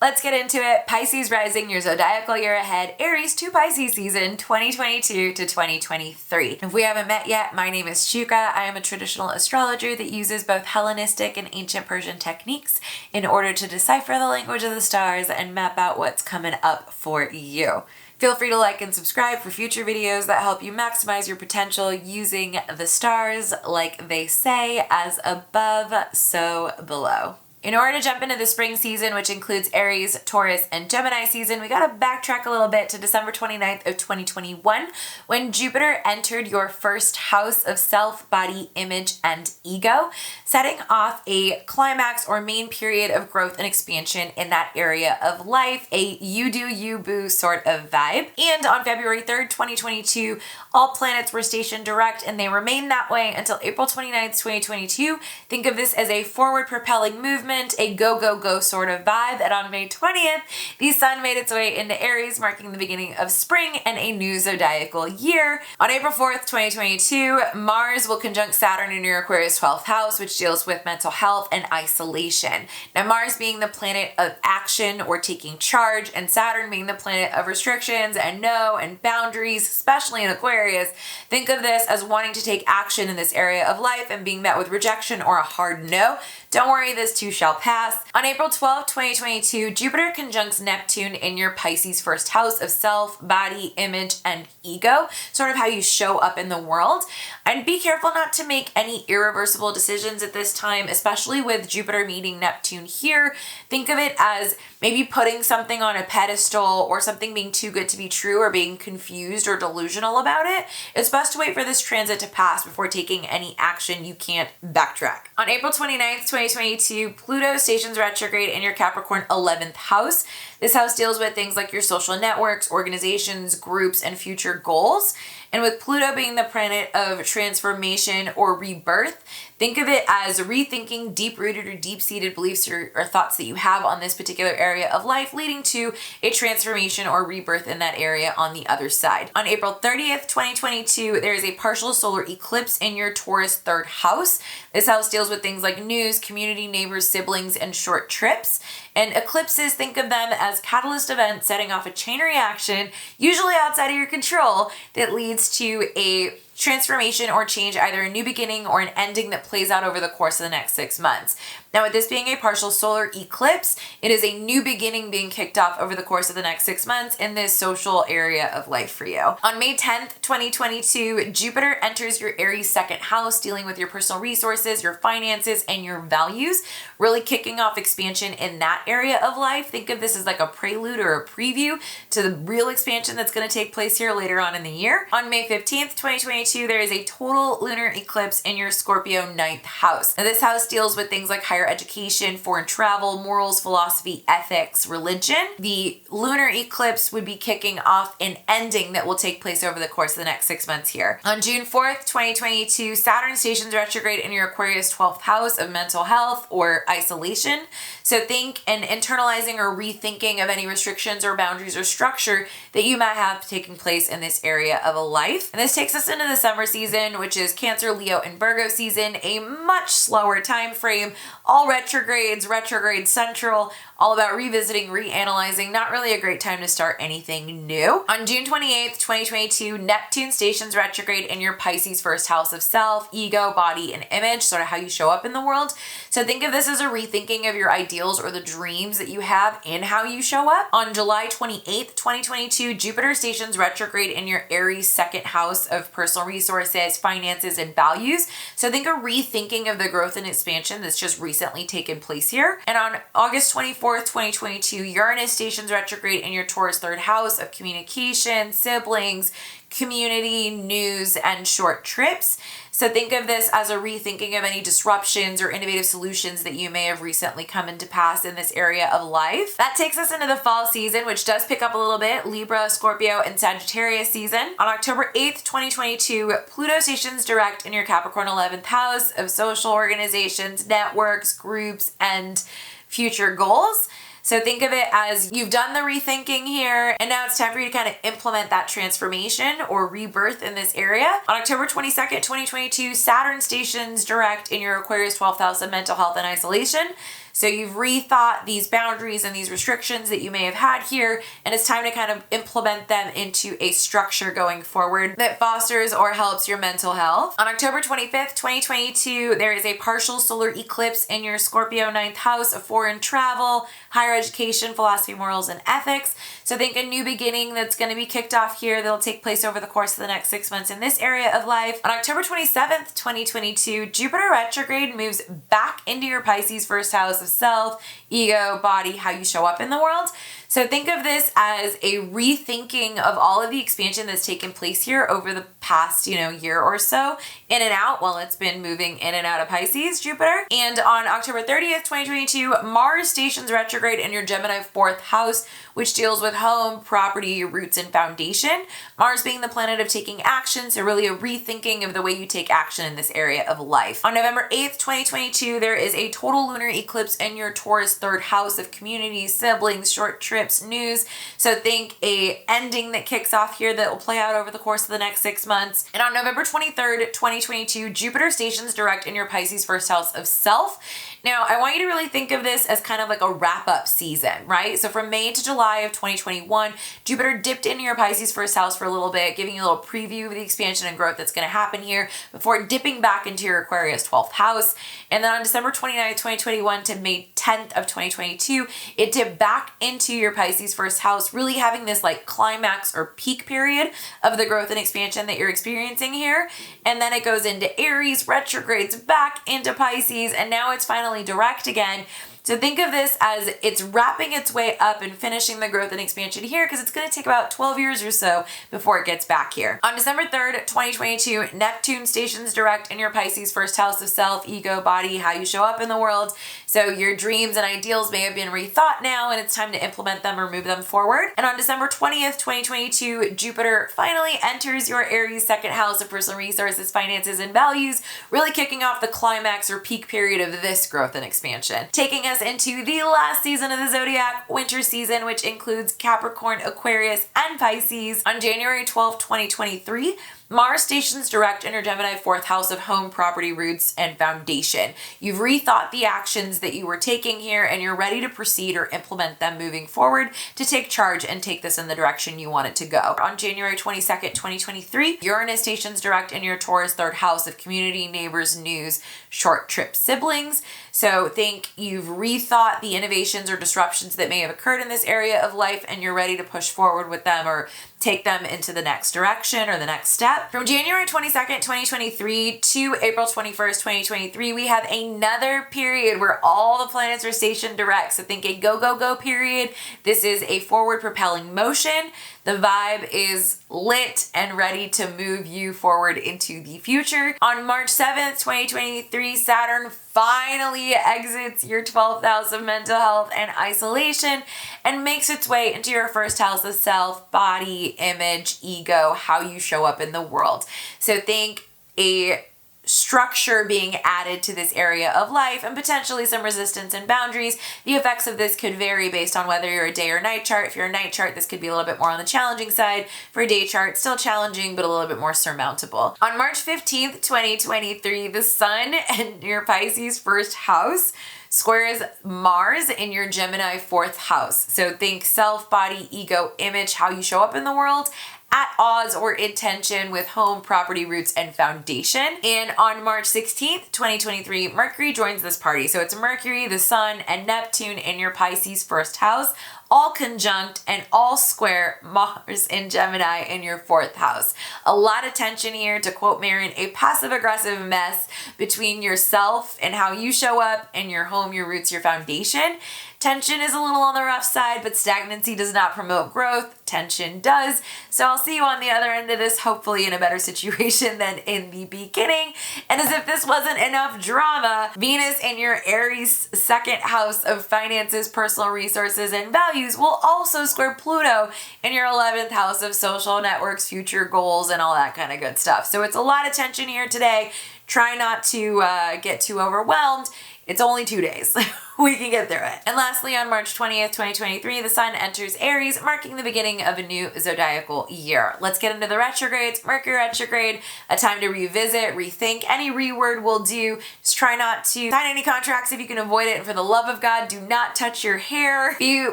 Let's get into it. Pisces rising, your zodiacal year ahead, Aries to Pisces season 2022 to 2023. If we haven't met yet, my name is Shuka. I am a traditional astrologer that uses both Hellenistic and ancient Persian techniques in order to decipher the language of the stars and map out what's coming up for you. Feel free to like and subscribe for future videos that help you maximize your potential using the stars, like they say, as above, so below. In order to jump into the spring season, which includes Aries, Taurus, and Gemini season, we gotta backtrack a little bit to December 29th of 2021, when Jupiter entered your first house of self, body, image, and ego, setting off a climax or main period of growth and expansion in that area of life, a you do you boo sort of vibe. And on February 3rd, 2022, all planets were stationed direct, and they remained that way until April 29th, 2022. Think of this as a forward propelling movement, a go, go, go sort of vibe. And on May 20th, the sun made its way into Aries, marking the beginning of spring and a new zodiacal year. On April 4th, 2022, Mars will conjunct Saturn in your Aquarius 12th house, which deals with mental health and isolation. Now, Mars being the planet of action or taking charge, and Saturn being the planet of restrictions and no and boundaries, especially in Aquarius, think of this as wanting to take action in this area of life and being met with rejection or a hard no. Don't worry, this too shall pass. On April 12th, 2022, Jupiter conjuncts Neptune in your Pisces first house of self, body, image, and ego, sort of how you show up in the world. And be careful not to make any irreversible decisions at this time, especially with Jupiter meeting Neptune here. Think of it as maybe putting something on a pedestal or something being too good to be true or being confused or delusional about it. It's best to wait for this transit to pass before taking any action. You can't backtrack. On April 29th, 2022, Pluto stations retrograde in your Capricorn 11th house. This house deals with things like your social networks, organizations, groups, and future goals. And with Pluto being the planet of transformation or rebirth, think of it as rethinking deep-rooted or deep-seated beliefs or thoughts that you have on this particular area of life, leading to a transformation or rebirth in that area on the other side. On April 30th, 2022, there is a partial solar eclipse in your Taurus 3rd house. This house deals with things like news, community, neighbors, siblings, and short trips. And eclipses, think of them as catalyst events setting off a chain reaction, usually outside of your control, that leads to a transformation or change, either a new beginning or an ending that plays out over the course of the next 6 months. Now, with this being a partial solar eclipse, it is a new beginning being kicked off over the course of the next 6 months in this social area of life for you. On May 10th, 2022, Jupiter enters your Aries 2nd house, dealing with your personal resources, your finances, and your values, really kicking off expansion in that area of life. Think of this as like a prelude or a preview to the real expansion that's going to take place here later on in the year. On May 15th, 2022, there is a total lunar eclipse in your Scorpio 9th house. Now, this house deals with things like higher education, foreign travel, morals, philosophy, ethics, religion. The lunar eclipse would be kicking off an ending that will take place over the course of the next 6 months here. On June 4th, 2022, Saturn stations retrograde in your Aquarius 12th house of mental health or isolation. So think an internalizing or rethinking of any restrictions or boundaries or structure that you might have taking place in this area of a life. And this takes us into the summer season, which is Cancer, Leo, and Virgo season, a much slower time frame, all retrogrades, retrograde central, all about revisiting, reanalyzing, not really a great time to start anything new. On June 28th, 2022, Neptune stations retrograde in your Pisces first house of self, ego, body, and image, sort of how you show up in the world. So think of this as a rethinking of your ideals or the dreams that you have in how you show up. On July 28th, 2022, Jupiter stations retrograde in your Aries 2nd house of personal resources, finances, and values. So think a rethinking of the growth and expansion that's just recently taken place here. And on August 24th, 2022, Uranus stations retrograde in your Taurus 3rd house of communication, siblings, community, news, and short trips. So think of this as a rethinking of any disruptions or innovative solutions that you may have recently come into pass in this area of life. That takes us into the fall season, which does pick up a little bit, Libra, Scorpio, and Sagittarius season. On October 8th, 2022, Pluto stations direct in your Capricorn 11th house of social organizations, networks, groups, and future goals. So think of it as you've done the rethinking here, and now it's time for you to kind of implement that transformation or rebirth in this area. On October 22nd, 2022, Saturn stations direct in your Aquarius 12th house of mental health and isolation. So you've rethought these boundaries and these restrictions that you may have had here, and it's time to kind of implement them into a structure going forward that fosters or helps your mental health. On October 25th, 2022, there is a partial solar eclipse in your Scorpio 9th house of foreign travel, higher education, philosophy, morals, and ethics. So think a new beginning that's going to be kicked off here that'll take place over the course of the next 6 months in this area of life. On October 27th, 2022, Jupiter retrograde moves back into your Pisces first house of self, ego, body, how you show up in the world. So think of this as a rethinking of all of the expansion that's taken place here over the past, year or so, in and out while it's been moving in and out of Pisces, Jupiter. And on October 30th, 2022, Mars stations retrograde in your Gemini 4th house, which deals with home, property, roots, and foundation. Mars being the planet of taking action, so really a rethinking of the way you take action in this area of life. On November 8th, 2022, there is a total lunar eclipse in your Taurus 3rd house of community, siblings, short trips, news. So think a ending that kicks off here that will play out over the course of the next 6 months. And on November 23rd, 2022, Jupiter stations direct in your Pisces first house of self. Now, I want you to really think of this as kind of like a wrap-up season, right? So from May to July of 2021, Jupiter dipped into your Pisces first house for a little bit, giving you a little preview of the expansion and growth that's going to happen here before dipping back into your Aquarius 12th house. And then on December 29th, 2021 to May 10th of 2022, it dipped back into your Pisces first house, really having this like climax or peak period of the growth and expansion that you're experiencing here. And then it goes into Aries, retrogrades back into Pisces, and now it's finally direct again. So think of this as it's wrapping its way up and finishing the growth and expansion here, because it's going to take about 12 years or so before it gets back here. On December 3rd, 2022, Neptune stations direct in your Pisces first house of self, ego, body, how you show up in the world. So your dreams and ideals may have been rethought now, and it's time to implement them or move them forward. And on December 20th, 2022, Jupiter finally enters your Aries 2nd house of personal resources, finances, and values, really kicking off the climax or peak period of this growth and expansion, taking us into the last season of the zodiac, winter season, which includes Capricorn, Aquarius, and Pisces. On January 12th, 2023, Mars stations direct in your Gemini 4th house of home, property, roots, and foundation. You've rethought the actions that you were taking here, and you're ready to proceed or implement them moving forward to take charge and take this in the direction you want it to go. On January 22nd, 2023, Uranus stations direct in your Taurus 3rd house of community, neighbors, news, short trip, siblings. So think you've rethought the innovations or disruptions that may have occurred in this area of life, and you're ready to push forward with them or take them into the next direction or the next step. From January 22nd, 2023 to April 21st, 2023, we have another period where all the planets are stationed direct. So think a go, go, go period. This is a forward propelling motion. The vibe is lit and ready to move you forward into the future. On March 7th, 2023, Saturn finally exits your 12th house of mental health and isolation and makes its way into your first house of self, body, image, ego, how you show up in the world. So think a structure being added to this area of life and potentially some resistance and boundaries. The effects of this could vary based on whether you're a day or night chart. If you're a night chart, this could be a little bit more on the challenging side. For a day chart, still challenging, but a little bit more surmountable. On March 15th, 2023, the sun in your Pisces first house squares Mars in your Gemini 4th house. So think self, body, ego, image, how you show up in the world, at odds or in tension with home, property, roots, and foundation. And on March 16th, 2023, Mercury joins this party. So it's Mercury, the Sun, and Neptune in your Pisces first house, all conjunct and all square Mars in Gemini in your 4th house. A lot of tension here, to quote Marin, a passive-aggressive mess between yourself and how you show up and your home, your roots, your foundation. Tension is a little on the rough side, but stagnancy does not promote growth. Tension does. So I'll see you on the other end of this, hopefully in a better situation than in the beginning. And as if this wasn't enough drama, Venus in your Aries 2nd house of finances, personal resources, and values will also square Pluto in your 11th house of social networks, future goals, and all that kind of good stuff. So it's a lot of tension here today. Try not to get too overwhelmed. It's only 2 days. We can get through it. And lastly, on March 20th, 2023, the sun enters Aries, marking the beginning of a new zodiacal year. Let's get into the retrogrades. Mercury retrograde, a time to revisit, rethink. Any reword will do. Just try not to sign any contracts if you can avoid it. And for the love of God, do not touch your hair. Be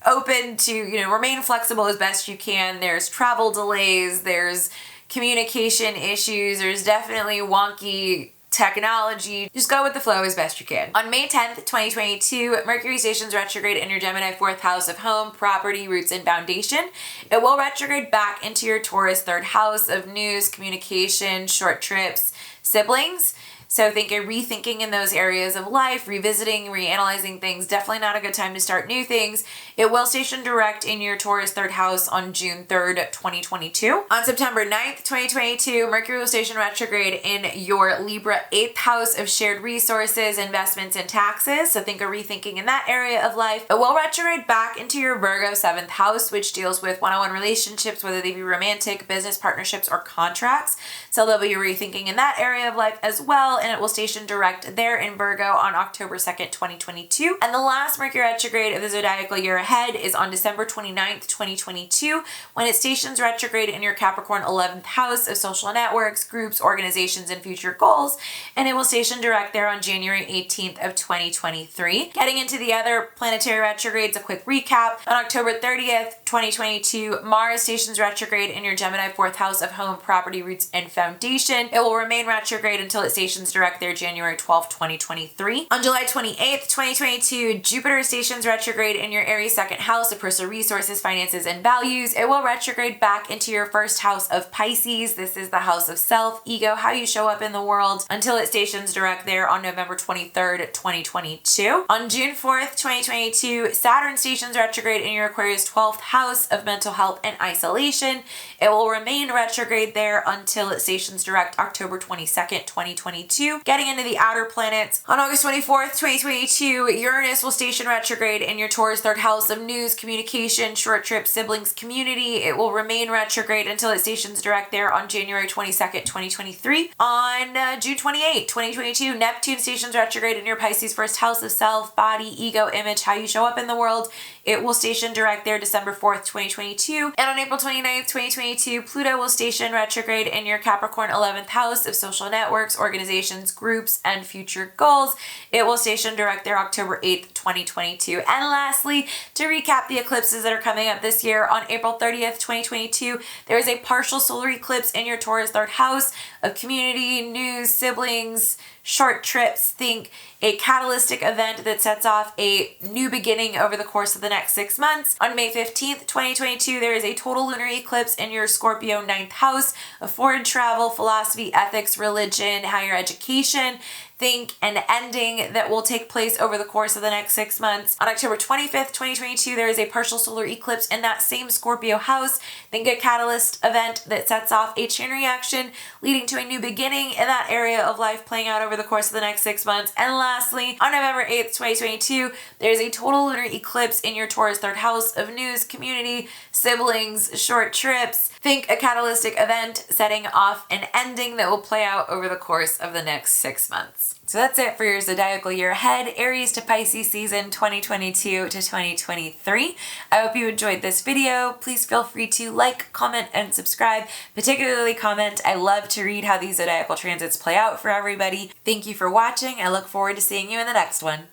open to, remain flexible as best you can. There's travel delays. There's communication issues. There's definitely wonky technology. Just go with the flow as best you can. On May 10th, 2022, Mercury stations retrograde in your Gemini 4th house of home, property, roots, and foundation. It will retrograde back into your Taurus 3rd house of news, communication, short trips, siblings. So think of rethinking in those areas of life, revisiting, reanalyzing things. Definitely not a good time to start new things. It will station direct in your Taurus 3rd house on June 3rd, 2022. On September 9th, 2022, Mercury will station retrograde in your Libra 8th house of shared resources, investments, and taxes. So think of rethinking in that area of life. It will retrograde back into your Virgo 7th house, which deals with one-on-one relationships, whether they be romantic, business partnerships, or contracts. So there'll be a rethinking in that area of life as well. And it will station direct there in Virgo on October 2nd, 2022. And the last Mercury retrograde of the zodiacal year ahead is on December 29th, 2022, when it stations retrograde in your Capricorn 11th house of social networks, groups, organizations, and future goals. And it will station direct there on January 18th of 2023. Getting into the other planetary retrogrades, a quick recap. On October 30th, 2022, Mars stations retrograde in your Gemini 4th house of home, property, roots, and foundation. It will remain retrograde until it stations direct there January 12th, 2023. On July 28th, 2022, Jupiter stations retrograde in your Aries 2nd house of personal resources, finances, and values. It will retrograde back into your 1st house of Pisces. This is the house of self, ego, how you show up in the world, until it stations direct there on November 23rd, 2022. On June 4th, 2022, Saturn stations retrograde in your Aquarius 12th house of mental health and isolation. It will remain retrograde there until it stations direct October 22nd, 2022. Getting into the outer planets, on August 24th, 2022, Uranus will station retrograde in your Taurus 3rd house of news, communication, short trips, siblings, community. It will remain retrograde until it stations direct there on January 22nd, 2023. On June 28th, 2022, Neptune stations retrograde in your Pisces 1st house of self, body, ego, image, how you show up in the world. It will station direct there December 4th, 2022. And on April 29th, 2022, Pluto will station retrograde in your Capricorn 11th house of social networks, organizations, groups, and future goals. It will station direct there October 8th, 2022. And lastly, to recap the eclipses that are coming up this year, on April 30th, 2022, there is a partial solar eclipse in your Taurus 3rd house of community, news, siblings, short trips. Think a catalytic event that sets off a new beginning over the course of the next 6 months. On May 15th, 2022, there is a total lunar eclipse in your Scorpio 9th house of foreign travel, philosophy, ethics, religion, higher education. Think an ending that will take place over the course of the next 6 months. On October 25th, 2022, there is a partial solar eclipse in that same Scorpio house. Think a catalyst event that sets off a chain reaction leading to a new beginning in that area of life playing out over the course of the next 6 months. And lastly, on November 8th, 2022, there's a total lunar eclipse in your Taurus 3rd house of news, community, siblings, short trips. Think a catalytic event setting off an ending that will play out over the course of the next 6 months. So that's it for your zodiacal year ahead, Aries to Pisces season 2022 to 2023. I hope you enjoyed this video. Please feel free to like, comment, and subscribe, particularly comment. I love to read how these zodiacal transits play out for everybody. Thank you for watching. I look forward to seeing you in the next one.